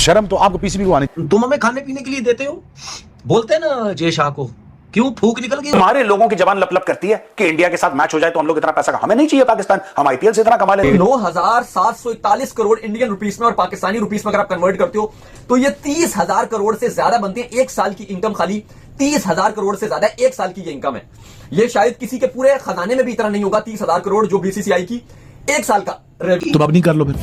शर्म तो आपको पीसीबी को आने। तुम हमें खाने पीने के लिए देते हो, बोलते हैं ना जय शाह को, क्यों फूक निकल गई? हमारे लोगों की जबान लप लप करती है कि इंडिया के साथ मैच हो जाए तो हम लोग इतना पैसा हमें नहीं चाहिए पाकिस्तान, हम आईपीएल से इतना कमा लेंगे। 9,741 करोड़ इंडियन रुपीस में और पाकिस्तानी रुपीस में अगर आप कन्वर्ट करते हो तो ये 30,000 करोड़ से ज्यादा बनते हैं। एक साल की इनकम खाली 30,000 करोड़ से ज्यादा एक साल की ये इनकम है। ये शायद किसी के पूरे खजाने में भी इतना नहीं होगा 30,000 करोड़ जो बीसीसीआई की एक साल का रेवेन्यू। तुम अपनी कर लो, फिर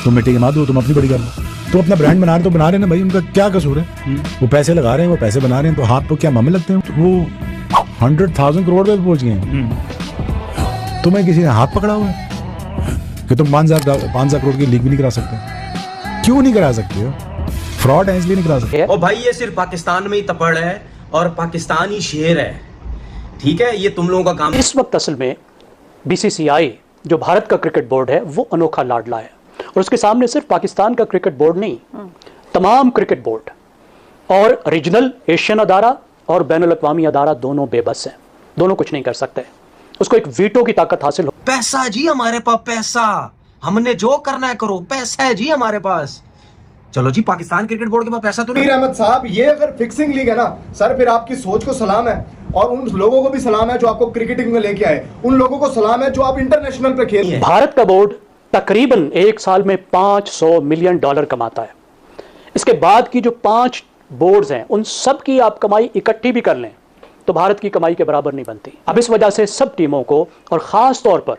तुम मिट्टी के मार दो, तुम अपनी बड़ी कर लो। तो अपना ब्रांड बना रहे तो बना रहे ना भाई, उनका क्या कसूर है? वो पैसे लगा रहे हैं, वो पैसे बना रहे हैं, तो हाथ तो क्या मामे लगते हैं? तो वो 100,000 करोड़ पे पहुंच गए हैं। तुम्हें किसी ने हाथ पकड़ा हुआ है कि तुम 5,000 करोड़ की लीग भी नहीं करा सकते? क्यों नहीं करा सकते हो? फ्रॉड है इसलिए नहीं करा सकते। और भाई ये सिर्फ पाकिस्तान में ही तपड़ है और पाकिस्तान ही शेर है, ठीक है? ये तुम लोगों का काम। इस वक्त असल में बीसीसीआई जो भारत का क्रिकेट बोर्ड है वो अनोखा लाडला है, और उसके सामने सिर्फ पाकिस्तान का क्रिकेट बोर्ड नहीं, तमाम क्रिकेट बोर्ड और रीजनल एशियन अदारा और बैनुल अक़वामी अदारा दोनों बेबस हैं, दोनों कुछ नहीं कर सकते। उसको एक वीटो की ताकत हासिल हो। पैसा जी हमारे पास, पैसा, हमने जो करना है करो, पैसा है जी हमारे पास। चलो जी, पाकिस्तान क्रिकेट बोर्ड के पास पैसा तो नहीं। अहमद साहब, ये अगर फिक्सिंग लीग है ना सर, फिर आपकी सोच को सलाम है, और उन लोगों को भी सलाम है जो आपको क्रिकेटिंग में लेके आए, उन लोगों को सलाम है जो आप इंटरनेशनल पे खेल रहे हैं। भारत का बोर्ड तकरीबन एक साल में $500 मिलियन कमाता है। इसके बाद की जो 5 बोर्ड्स हैं उन सब की आप कमाई इकट्ठी भी कर लें तो भारत की कमाई के बराबर नहीं बनती। अब इस वजह से सब टीमों को, और ख़ास तौर पर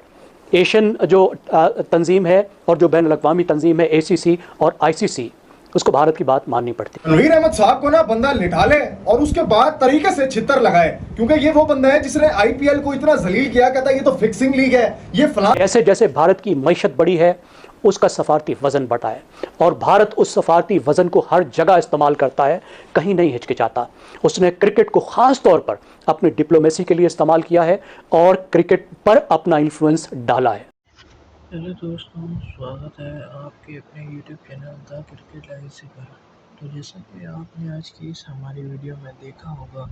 एशियन जो तंजीम है और जो बैनुल अक़वामी तंजीम है ACC और ICC, उसको भारत की बात माननी पड़ती है। तनवीर अहमद साहब को ना बंदा लिटा ले और उसके बाद तरीके से छितर लगाए, क्योंकि ये वो बंदा है जिसने IPL को इतना जलील किया, कहता है ये तो फिक्सिंग लीग है, ये फलां। ऐसे जैसे भारत की मईशत बड़ी है उसका सफारती वजन बढ़ा है, और भारत उस सफारती वजन को हर जगह इस्तेमाल करता है, कहीं नहीं हिचकिचाता। उसने क्रिकेट को ख़ास तौर पर अपनी डिप्लोमेसी के लिए इस्तेमाल किया है और क्रिकेट पर अपना इन्फ्लुएंस डाला है। हेलो दोस्तों, स्वागत है आपके अपने YouTube channel the cricket live पर। तो जैसा कि आपने आज की इस हमारी वीडियो में देखा होगा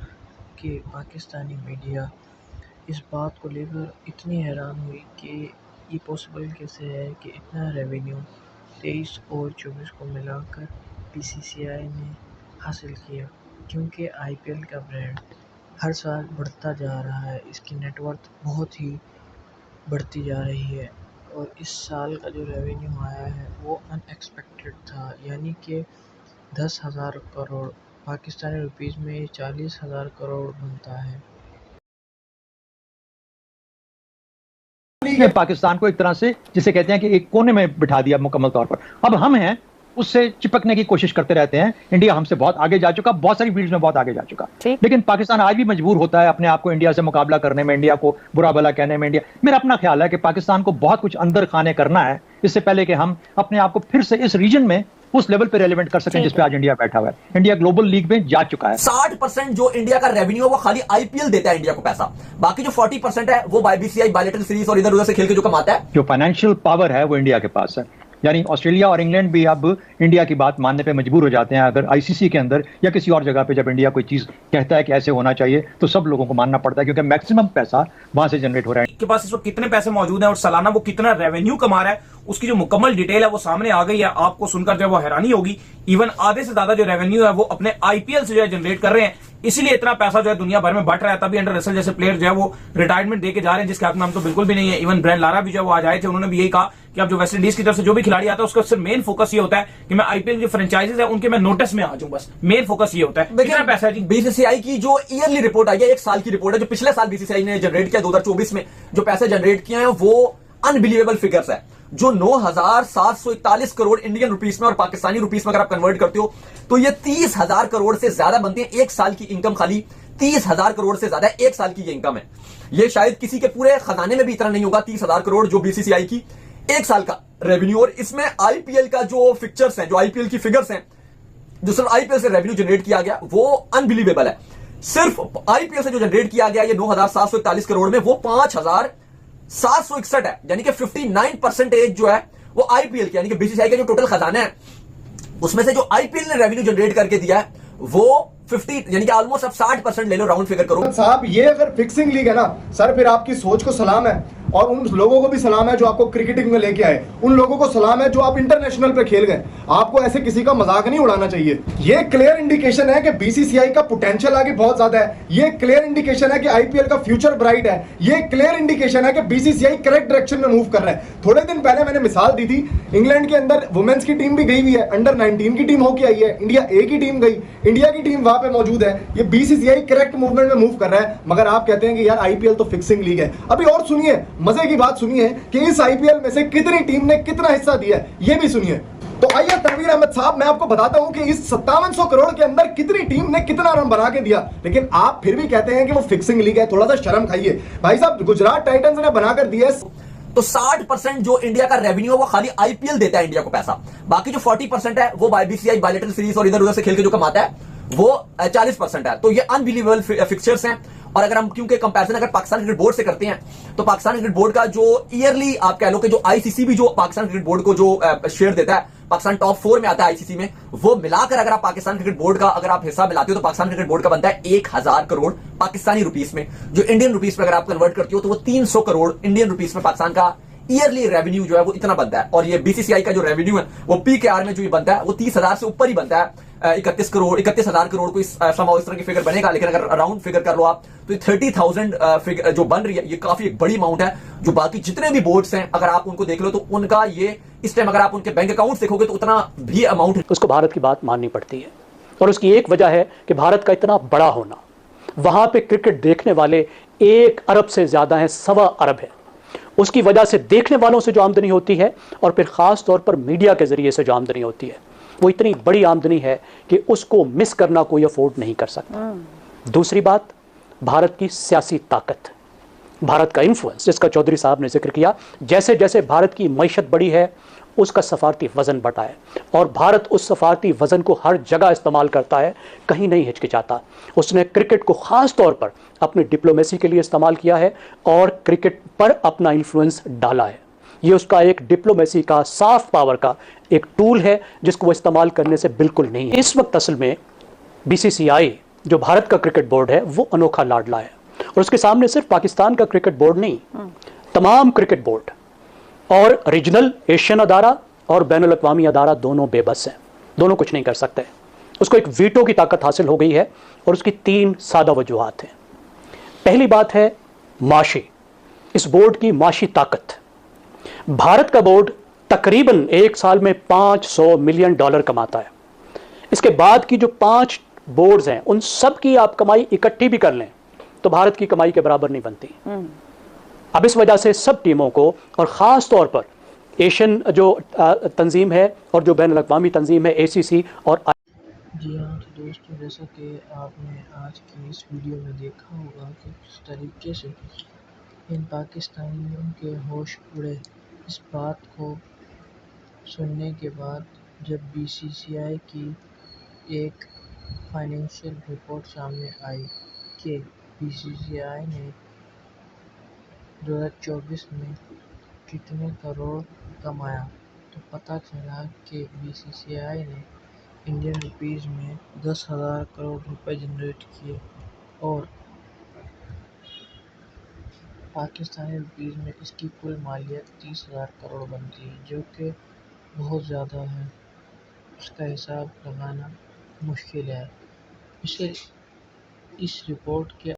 कि पाकिस्तानी मीडिया इस बात को लेकर इतनी हैरान हुई कि ये पॉसिबल कैसे है कि इतना रेवेन्यू 23 और 24 को मिलाकर BCCI ने हासिल किया, क्योंकि IPL का ब्रांड हर साल बढ़ता जा रहा है, इसकी नेटवर्थ बहुत ही बढ़ती जा रही है, और इस साल का जो रेवेन्यू आया है वो अनएक्सपेक्टेड था, यानी कि 10,000 करोड़ पाकिस्तानी रुपीस में 40,000 करोड़ बनता है। पाकिस्तान को एक तरह से जिसे कहते हैं कि एक कोने में बिठा दिया मुकम्मल तौर पर। अब हम हैं उससे चिपकने की कोशिश करते रहते हैं। इंडिया हमसे बहुत आगे जा चुका, बहुत सारी फील्ड्स में बहुत आगे जा चुका, लेकिन पाकिस्तान आज भी मजबूर होता है अपने आप को इंडिया से मुकाबला करने में, इंडिया को बुरा भला कहने में। मेरा अपना ख्याल है कि पाकिस्तान को बहुत कुछ अंदर खाने करना है इससे पहले कि हम अपने आप को फिर से इस रीजन में उस लेवल पे रेलेवेंट कर सकें जिस पे आज इंडिया बैठा हुआ है। इंडिया ग्लोबल लीग में जा चुका है। 60% जो इंडिया का रेवेन्यू है वो खाली IPL देता है इंडिया को पैसा, बाकी जो 40% है वो BCCI बायलैटरल सीरीज और इधर उधर से खेल के जो कमाता है। जो फाइनेंशियल पावर है वो इंडिया के पास है, यानी ऑस्ट्रेलिया और इंग्लैंड भी अब इंडिया की बात मानने पे मजबूर हो जाते हैं। अगर ICC के अंदर या किसी और जगह पे जब इंडिया कोई चीज कहता है कि ऐसे होना चाहिए तो सब लोगों को मानना पड़ता है, क्योंकि मैक्सिमम पैसा वहां से जनरेट हो रहा है। के पास इस वक्त कितने पैसे मौजूद हैं और सालाना वो कितना रेवेन्यू कमा रहा है, उसकी जो मुकम्मल डिटेल है वो सामने आ गई है। आपको सुनकर जो है वो हैरानी होगी। इवन आधे से ज्यादा जो रेवेन्यू है वो अपने IPL से जो है जनरेट कर रहे हैं, इसीलिए इतना पैसा जो है दुनिया भर में बट रहा है। तभी अंडर रसल जैसे प्लेयर जो है वो रिटायरमेंट देके जा रहे हैं, जिसके हक में हम तो बिल्कुल भी नहीं है। इवन ब्रायन लारा भी जो है वो आज आए थे, उन्होंने भी यही कहा कि अब जो वेस्ट इंडीज की तरफ से जो भी खिलाड़ी आता है उसका सिर्फ मेन फोकस ये होता है कि मैं IPL जो फ्रेंचाइजीज है उनके मैं नोटिस में आ जाऊं, बस मेन फोकस ये होता है। कितना पैसा है जी? BCCI की जो ईयरली रिपोर्ट आई है, एक साल की रिपोर्ट है, जो पिछले साल BCCI ने जनरेट किया 2024 में जो पैसे जनरेट किए हैं वो अनबिलीवेबल फिगर्स है। जो 9,741 करोड़ इंडियन रुपीस में और पाकिस्तानी रुपीस में अगर आप कन्वर्ट करते हो तो ये 30,000 करोड़ से ज्यादा बनते हैं। एक साल की इनकम खाली 30,000 करोड़ से ज्यादा एक साल की ये इनकम है। ये शायद किसी के पूरे खजाने में भी इतना नहीं होगा 30,000 करोड़ जो BCCI की एक साल का रेवेन्यू। और इसमें IPL का जो फिक्चर्स हैं, जो IPL की फिगर्स हैं, जो सिर्फ IPL से रेवेन्यू जनरेट किया गया वो अनबिलीवेबल है। सिर्फ IPL से जो जनरेट किया गया ये 9,741 करोड़ में वो 5,761 है, यानी कि 59% जो है वो IPL की, यानी कि BCCI का जो टोटल खजाना है उसमें से जो IPL ने रेवेन्यू जनरेट करके दिया है वो 50 यानी कि ऑलमोस्ट आप 60% ले लो, राउंड फिगर करो। साहब ये अगर फिक्सिंग लीग है ना सर, फिर आपकी सोच को सलाम है और उन लोगों को भी सलाम है जो आपको क्रिकेटिंग में लेके आए, उन लोगों को सलाम है जो आप इंटरनेशनल पे खेल गए। आपको ऐसे किसी का मजाक नहीं उड़ाना चाहिए। ये क्लियर इंडिकेशन है कि बीसीसीआई का पोटेंशियल आगे बहुत ज्यादा है। ये क्लियर इंडिकेशन है कि आईपीएल का फ्यूचर ब्राइट है। ये क्लियर इंडिकेशन है कि बीसीसीआई करेक्ट डायरेक्शन में मूव कर रहा है। थोड़े दिन पहले मैंने मिसाल दी थी, इंग्लैंड के अंदर वुमेन्स की टीम भी गई हुई है, अंडर 19 की टीम होके आई है, इंडिया ए की टीम गई, इंडिया की टीम वहां पे मौजूद है। ये बीसीसीआई करेक्ट मूवमेंट में मूव कर रहा है, मगर आप कहते हैं कि यार आईपीएल तो फिक्सिंग लीग है। अभी और सुनिए, मजे की बात सुनिए कि इस आईपीएल में से कितनी टीम ने कितना हिस्सा दिया है, ये भी सुनिए। तो आइए तनवीर अहमद साहब, मैं आपको बताता हूं कि इस 5700 करोड़ के अंदर कितनी टीम ने कितना रन बना के दिया, लेकिन आप फिर भी कहते हैं कि वो फिक्सिंग लीग है। थोड़ा सा शर्म खाइए भाई साहब। गुजरात टाइटंस ने बनाकर दिया है। तो 60% जो इंडिया का रेवेन्यू है वो खाली आईपीएल देता है इंडिया को पैसा। बाकी जो 40% है वो बीसीसीआई बायलैटरल सीरीज और इधर उधर से खेल के जो कमाता है वो 40% है। तो ये अनबिलीवेबल फिक्चर्स हैं। और अगर हम क्योंकि कंपैरिजन अगर पाकिस्तान क्रिकेट बोर्ड से करते हैं तो पाकिस्तान क्रिकेट बोर्ड का जो ईयरली आप कह लो कि जो आईसीसी भी जो पाकिस्तान क्रिकेट बोर्ड को जो शेयर देता है, पाकिस्तान टॉप 4 में आता है आईसीसी में, वो मिलाकर अगर आप पाकिस्तान क्रिकेट बोर्ड का अगर आप हिस्सा मिलाते हो तो पाकिस्तान क्रिकेट बोर्ड का बनता है 1000 करोड़ पाकिस्तानी रुपीस में। जो इंडियन रुपीस में अगर आप कन्वर्ट करते हो तो वो 300 करोड़ इंडियन रुपीस में पाकिस्तान का ईयरली रेवेन्यू जो है वो इतना बनता है। और ये बीसीसीआई का जो रेवेन्यू है वो पीकेआर में जो ये बनता है वो 30,000 से ऊपर ही बनता है। 31,000 करोड़ को इस तरह की फिगर बनेगा। लेकिन अगर राउंड फिगर कर लो आप तो 30,000 फिगर जो बन रही है ये काफी एक बड़ी अमाउंट है। जो बाकी जितने भी बोर्ड्स हैं अगर आप उनको देख लो तो उनका ये इस टाइम अगर आप उनके बैंक अकाउंट देखोगे तो उतना भी अमाउंट है। उसको भारत की बात माननी पड़ती है और उसकी एक वजह है कि भारत का इतना बड़ा होना। वहां पे क्रिकेट देखने वाले 1 अरब से ज्यादा हैं, 1.25 अरब है। उसकी वजह से देखने वालों से जो आमदनी होती है और फिर खास तौर पर मीडिया के जरिए से जो आमदनी होती है वो इतनी बड़ी आमदनी है कि उसको मिस करना कोई अफोर्ड नहीं कर सकता। दूसरी बात, भारत की सियासी ताकत, भारत का इन्फ्लुएंस जिसका चौधरी साहब ने जिक्र किया। जैसे जैसे भारत की मईशत बढ़ी है उसका सफारती वजन बढ़ा है और भारत उस सफारती वजन को हर जगह इस्तेमाल करता है, कहीं नहीं हिचकिचाता। उसने क्रिकेट को खास तौर पर अपनी डिप्लोमेसी के लिए इस्तेमाल किया है और क्रिकेट पर अपना इन्फ्लुएंस डाला है। ये उसका एक डिप्लोमेसी का, साफ पावर का एक टूल है जिसको वो इस्तेमाल करने से बिल्कुल नहीं है। इस वक्त असल में बीसीसीआई जो भारत का क्रिकेट बोर्ड है वो अनोखा लाडला है और उसके सामने सिर्फ पाकिस्तान का क्रिकेट बोर्ड नहीं, तमाम क्रिकेट बोर्ड और रीजनल एशियन अदारा और बैनुल अक़वामी अदारा दोनों बेबस हैं, दोनों कुछ नहीं कर सकते। उसको एक वीटो की ताकत हासिल हो गई है और उसकी 3 सादा वजूहात हैं। पहली बात है माशी, इस बोर्ड की माशी ताकत। भारत का बोर्ड तकरीबन एक साल में $500 मिलियन कमाता है। इसके बाद की जो 5 बोर्ड्स हैं उन सब की आप कमाई इकट्ठी भी कर लें तो भारत की कमाई के बराबर नहीं बनती। अब इस वजह से सब टीमों को और ख़ास तौर पर एशियन जो तंजीम है और जो बैनुल अक़वामी तंजीम है ACC और जी हाँ, तो दोस्तों जैसा कि आपने आज की इस वीडियो में देखा होगा कि किस तरीके से इन पाकिस्तानियों के होश उड़े इस बात को सुनने के बाद जब बीसीसीआई की एक फाइनेंशियल रिपोर्ट सामने आई कि बीसीसीआई ने 2024 में कितने करोड़ कमाया, तो पता चला कि बीसीसीआई ने इंडियन रुपीज़ में 10,000 करोड़ रुपए जनरेट किए और पाकिस्तानी रुपीज़ में इसकी कुल मालियत 30,000 करोड़ बनती है, जो कि बहुत ज़्यादा है। उसका हिसाब लगाना मुश्किल है। इस रिपोर्ट के